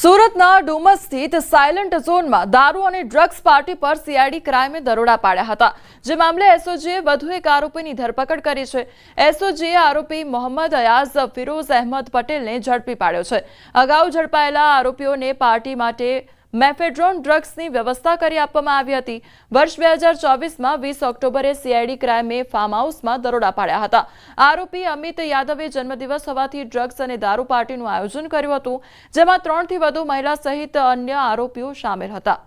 સુરતના ડુમસ સ્થિત સાયલન્ટ ઝોનમાં દારૂ અને ડ્રગ્સ પાર્ટી પર સીઆઈડી ક્રાઇમે દરોડા પાડ્યા હતા, જે મામલે એસઓજીએ વધુ એક આરોપીની ધરપકડ કરી છે। એસઓજીએ આરોપી મોહમ્મદ અયાઝ ફિરોઝ અહેમદ પટેલને ઝડપી પાડ્યો છે। અગાઉ ઝડપાયેલા આરોપીઓને પાર્ટી માટે મેફેડ્રોન ડ્રગ્સની વ્યવસ્થા કરી આપવામાં આવી હતી। વર્ષ 2024માં 20 ઓક્ટોબરે સીઆઈડી ક્રાઇમે ફાર્મ હાઉસમાં દરોડા પાડ્યા હતા। આરોપી અમિત યાદવે જન્મદિવસ હોવાથી ડ્રગ્સ અને દારૂ પાર્ટીનું આયોજન કર્યું હતું, જેમાં 3થી વધુ મહિલા સહિત અન્ય આરોપીઓ સામેલ હતા।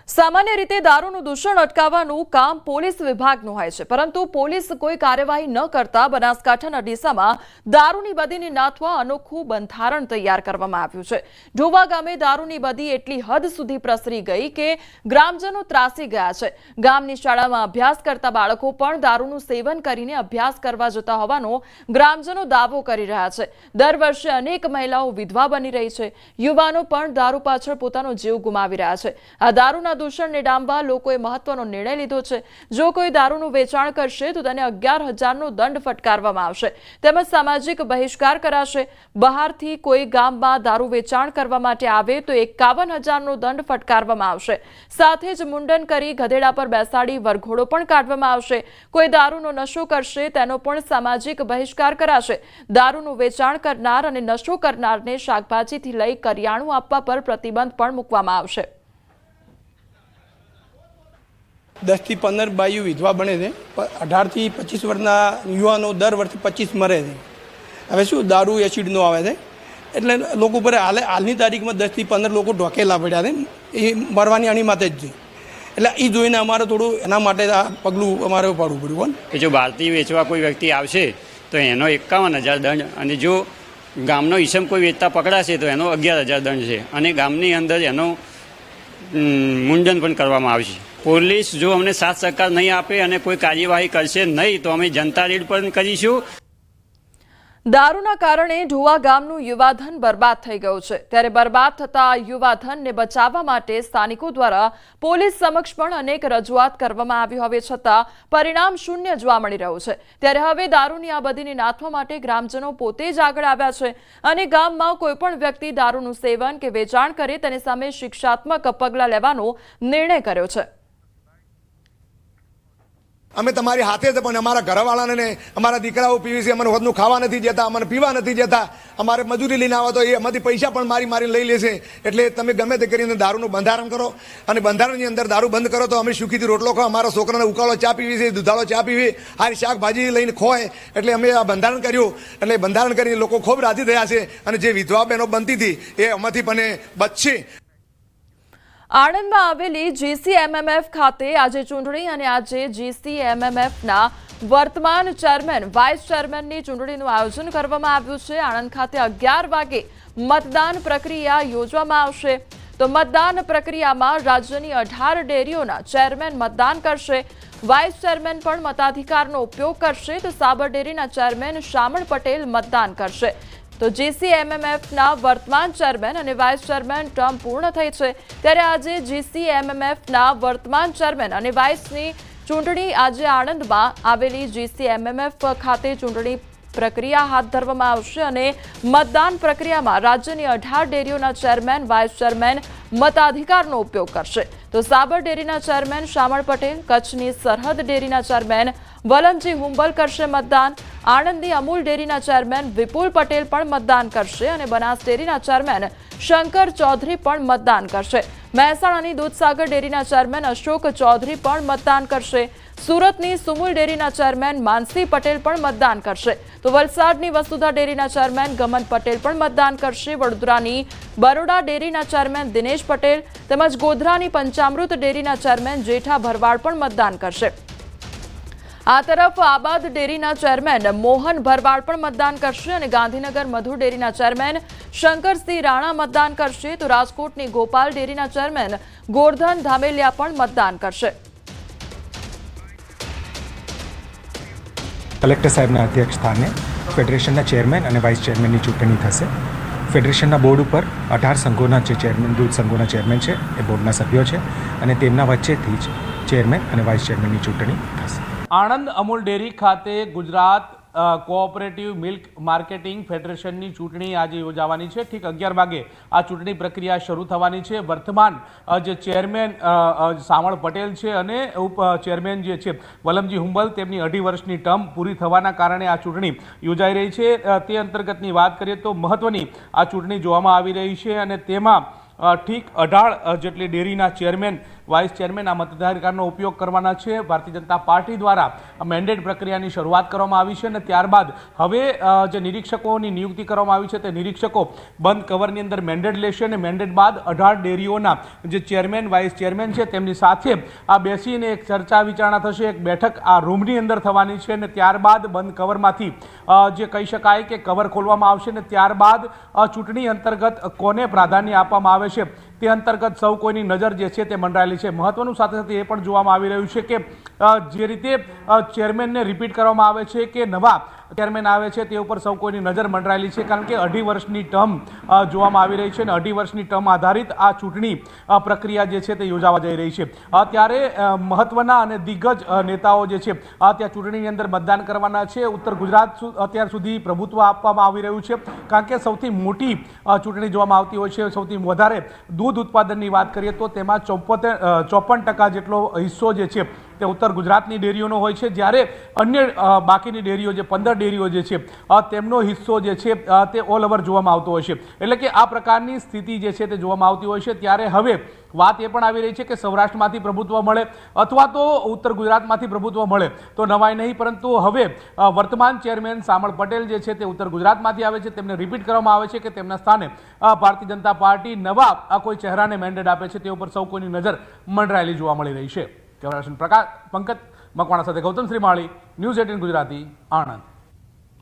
સામાન્ય રીતે દારૂનું દૂષણ અટકાવવાનું કામ પોલીસ વિભાગનું હોય છે, પરંતુ પોલીસ કોઈ કાર્યવાહી ન કરતા બનાસકાંઠાના ડીસામાં દારૂની બદીને નાથવા અનોખું બંધારણ તૈયાર કરવામાં આવ્યું છે। ઢોવા ગામે દારૂની બદી એટલી હદ સુધી પ્રસરી ગઈ કે ગ્રામજનો ત્રાસી ગયા છે। ગામની શાળામાં અભ્યાસ કરતા બાળકો પણ દારૂનું સેવન કરીને અભ્યાસ કરવા જતા હોવાનો ગ્રામજનો દાવો કરી રહ્યા છે। દર વર્ષે અનેક મહિલાઓ વિધવા બની રહી છે, યુવાનો પણ દારૂ પાછળ પોતાનો જીવ ગુમાવી રહ્યા છે। આ દારૂના દૂષણને ડામવા લોકોએ મહત્વનો નિર્ણય લીધો છે। જો કોઈ દારૂનું વેચાણ કરશે તો તેને 11,000નો દંડ ફટકારવામાં આવશે, તેમજ સામાજિક બહિષ્કાર કરાશે। બહારથી કોઈ ગામમાં દારૂ વેચાણ કરવા માટે આવે તો 51,000નો દંડ ફટકારવામાં આવશે। સાથે જ મુંડન કરી ગધેડા પર બેસાડી વરઘોડો પણ કાઢવામાં આવશે। કોઈ દારૂનો નશો કરશે તેનો પણ સામાજિક બહિષ્કાર કરાશે। દારૂનું વેચાણ કરનાર અને નશો કરનારને શાકભાજીથી લઈ કરિયાણું આપવા પર પ્રતિબંધ પણ મૂકવામાં આવશે। 10 થી 15 બાયુ વિધવા બને છે, 18 થી 25 વર્ષના યુવાનો દર વર્ષે 25 મરે છે। હવે શું દારૂ એસિડનો આવે છે, એટલે લોકો પર હાલની તારીખમાં 10 થી 15 લોકો ઢોકેલા પડ્યા છે, એ મરવાની આની માથે જ છે। એટલે એ જોઈને અમારે થોડું એના માટે આ પગલું અમારે ઉપાડવું પડ્યું કે જો બહારથી વેચવા કોઈ વ્યક્તિ આવશે તો એનો 51,000 દંડ, અને જો ગામનો ઈસમ કોઈ વેચતા પકડાશે તો એનો 11,000 દંડ છે, અને ગામની અંદર એનો મુંડન પણ કરવામાં આવશે। પોલીસ જો અમને સાથ સહકાર નહીં આપે અને કોઈ કાર્યવાહી કરશે નહીં તો અમે જનતા રેડ પણ કરીશું। દારૂના કારણે ઢોવા ગામનું યુવાધન બરબાદ થઈ ગયું છે, ત્યારે બરબાદ થતા યુવાધનને બચાવવા માટે સ્થાનિકો દ્વારા પોલીસ સમક્ષ પણ અનેક રજૂઆત કરવામાં આવી હોવા છતાં પરિણામ શૂન્ય જોવા મળી રહ્યું છે। ત્યારે હવે દારૂની આ બદીને નાથવા માટે ગ્રામજનો પોતે જ આગળ આવ્યા છે, અને ગામમાં કોઈ પણ વ્યક્તિ દારૂનું સેવન કે વેચાણ કરે તેની સામે શિક્ષાત્મક પગલાં લેવાનો નિર્ણય કર્યો છે। અમે તમારી હાથે જ, પણ અમારા ઘરવાળાને અમારા દીકરાઓ પીવી છે, અમને વધનું ખાવા નથી જતા, અમને પીવા નથી જતા, અમારે મજૂરી લઈને આવો તો એ એમાંથી પૈસા પણ મારી લઈ લેશે। એટલે તમે ગમે તે કરીને દારૂનું બંધારણ કરો, અને બંધારણની અંદર દારૂ બંધ કરો તો અમે સુખીથી રોટલો ખાઓ, અમારા છોકરાને ઉકાળો ચા પીવી છે, દૂધાળો ચા પીવી, હારી શાકભાજી લઈને ખોય। એટલે અમે આ બંધારણ કર્યું, એટલે બંધારણ કરીને લોકો ખૂબ રાજી થયા છે, અને જે વિધવા બહેનો બનતી હતી એ એમાંથી પણ બચશે। આણંદમાં આવેલી જીસીએમએમએફ ખાતે આજે ચૂંટણી અને આજે જીસીએમએમએફના વર્તમાન ચેરમેન વાઇસ ચેરમેનની ચૂંટણીનું આયોજન કરવામાં આવ્યું છે। આણંદ ખાતે 11 વાગે મતદાન પ્રક્રિયા યોજવામાં આવશે। તો મતદાન પ્રક્રિયામાં રાજ્યની 18 ડેરીઓના ચેરમેન મતદાન કરશે। વાઇસ ચેરમેન પણ મતાધિકારનો ઉપયોગ કરશે, તો સાબર ડેરીના ચેરમેન શામળ પટેલ મતદાન કરશે। તો જીસીએમએમએફના વર્તમાન ચેરમેન અને વાઇસ ચેરમેન ટર્મ પૂર્ણ થઈ છે, ત્યારે આજે જીસીએમએમએફના વર્તમાન ચેરમેન અને વાઇસની ચૂંટણી આજે આણંદમાં આવેલી જીસીએમએમએફ ખાતે ચૂંટણી પ્રક્રિયા હાથ ધરવામાં આવશે, અને મતદાન પ્રક્રિયામાં રાજ્યની 18 ડેરીઓના ચેરમેન વાઇસ ચેરમેન મતાધિકારનો ઉપયોગ કરશે। તો સાબર ડેરીના ચેરમેન શામળ પટેલ, કચ્છની સરહદ ડેરીના ચેરમેન વલમજી હુંબલ કરશે મતદાન। આણંદની અમૂલ ડેરીના ચેરમેન વિપુલ પટેલ પણ મતદાન કરશે, અને બનાસ ડેરીના ચેરમેન શંકર ચૌધરી પણ મતદાન કરશે। મહેસાણાની દૂધસાગર ડેરીના ચેરમેન અશોક ચૌધરી પણ મતદાન કરશે। સુરતની સુમુલ ડેરીના ચેરમેન માનસી પટેલ પણ મતદાન કરશે। તો વલસાડની વસુધા ડેરીના ચેરમેન ગમન પટેલ પણ મતદાન કરશે। વડોદરાની બરોડા ડેરીના ચેરમેન દિનેશ પટેલ તેમજ ગોધરાની પંચામૃત ડેરીના ચેરમેન જેઠા ભરવાડ પણ મતદાન કરશે। આ તરફ આબાદ ડેરીના ચેરમેન મોહન ભરવાડ પણ મતદાન કરશે, અને ગાંધીનગર મધુ ડેરીના ચેરમેન શંકરસિંહ રાણા મતદાન કરશે। તો રાજકોટની ગોપાલ ડેરીના ચેરમેન ગોરધન ધામેલિયા પણ મતદાન કરશે। કલેક્ટર સાહેબના અધ્યક્ષ સ્થાને ફેડરેશનના ચેરમેન અને વાઇસ ચેરમેનની ચૂંટણી થશે। ફેડરેશનના બોર્ડ ઉપર 18 સંઘોના જે ચેરમેન, દૂધ સંઘોના ચેરમેન છે એ બોર્ડના સભ્યો છે, અને તેમના વચ્ચેથી જ ચેરમેન અને વાઇસ ચેરમેનની ચૂંટણી થશે। આણંદ અમૂલ ડેરી ખાતે ગુજરાત કોઓપરેટિવ મિલ્ક માર્કેટિંગ ફેડરેશનની ચૂંટણી આજે યોજાવાની છે. ઠીક 11 વાગે આ ચૂંટણી પ્રક્રિયા શરૂ થવાની છે. વર્તમાન જે ચેરમેન સામળ પટેલ છે અને ઉપ ચેરમેન જે છે વલમજી હુંબલ, તેમની 2.5 વર્ષની ટર્મ પૂરી થવાના કારણે આ ચૂંટણી યોજાઈ રહી છે. તે અંતર્ગતની વાત કરીએ તો મહત્વની આ ચૂંટણી જોવામાં આવી રહી છે અને તેમાં ઠીક 18 જેટલી ડેરીના ચેરમેન, વાઇસ ચેરમેન આ મતાધિકારનો ઉપયોગ કરવાના છે. ભારતીય જનતા પાર્ટી દ્વારા મેન્ડેટ પ્રક્રિયાની શરૂઆત કરવામાં આવી છે અને ત્યારબાદ હવે જે નિરીક્ષકોની નિયુક્તિ કરવામાં આવી છે તે નિરીક્ષકો બંધ કવરની અંદર મેન્ડેટ લેશે અને મેન્ડેટ બાદ 18 ડેરીઓના જે ચેરમેન, વાઇસ ચેરમેન છે તેમની સાથે આ બેસીને એક ચર્ચા વિચારણા થશે. એક બેઠક આ રૂમની અંદર થવાની છે અને ત્યારબાદ બંધ કવરમાંથી જે કહી શકાય કે કવર ખોલવામાં આવશે અને ત્યારબાદ ચૂંટણી અંતર્ગત કોને પ્રાધાન્ય આપવામાં આવે છે તે અંતર્ગત સૌ કોઈની નજર જે છે તે મંડરાયેલી છે. મહત્વનું સાથે સાથે એ પણ જોવામાં આવી રહ્યું છે કે જે રીતે ચેરમેનને રિપીટ કરવામાં આવે છે કે નવા ચેરમેન આવે છે તે ઉપર સૌ કોઈની નજર મંડરાયેલી છે, કારણ કે 2.5 વર્ષની ટર્મ જોવામાં આવી રહી છે અને 2.5 વર્ષની ટર્મ આધારિત આ ચૂંટણી પ્રક્રિયા જે છે તે યોજાવા જઈ રહી છે. ત્યારે મહત્વના અને દિગ્ગજ નેતાઓ જે છે ત્યાં ચૂંટણીની અંદર મતદાન કરવાના છે. ઉત્તર ગુજરાત અત્યાર સુધી પ્રભુત્વ આપવામાં આવી રહ્યું છે, કારણ કે સૌથી મોટી ચૂંટણી જોવામાં આવતી હોય છે. સૌથી વધારે દૂધ ઉત્પાદનની વાત કરીએ તો તેમાં 54% જેટલો હિસ્સો જે છે તે ઉત્તર ગુજરાતની ડેરીઓનો હોય છે, જ્યારે અન્ય બાકીની ડેરીઓ જે 15 ડેરીઓ જે છે તેમનો હિસ્સો જે છે તે ઓલ ઓવર જોવામાં આવતો હોય છે. એટલે કે આ પ્રકારની સ્થિતિ જે છે તે જોવામાં આવતી હોય છે. ત્યારે હવે વાત એ પણ આવી રહી છે કે સૌરાષ્ટ્રમાંથી પ્રભુત્વ મળે અથવા તો ઉત્તર ગુજરાતમાંથી પ્રભુત્વ મળે તો નવાય નહીં, પરંતુ હવે વર્તમાન ચેરમેન સામળ પટેલ જે છે તે ઉત્તર ગુજરાતમાંથી આવે છે, તેમને રિપીટ કરવામાં આવે છે કે તેમના સ્થાને ભારતીય જનતા પાર્ટી નવા કોઈ ચહેરાને મેન્ડેટ આપે છે તે ઉપર સૌ કોઈની નજર મંડરાયેલી જોવા મળી રહી છે. કેમેરા પંકજ મકવાણા સાથે ગૌતમ શ્રીમાળી, ન્યૂઝ 18 ગુજરાતી, આણંદ.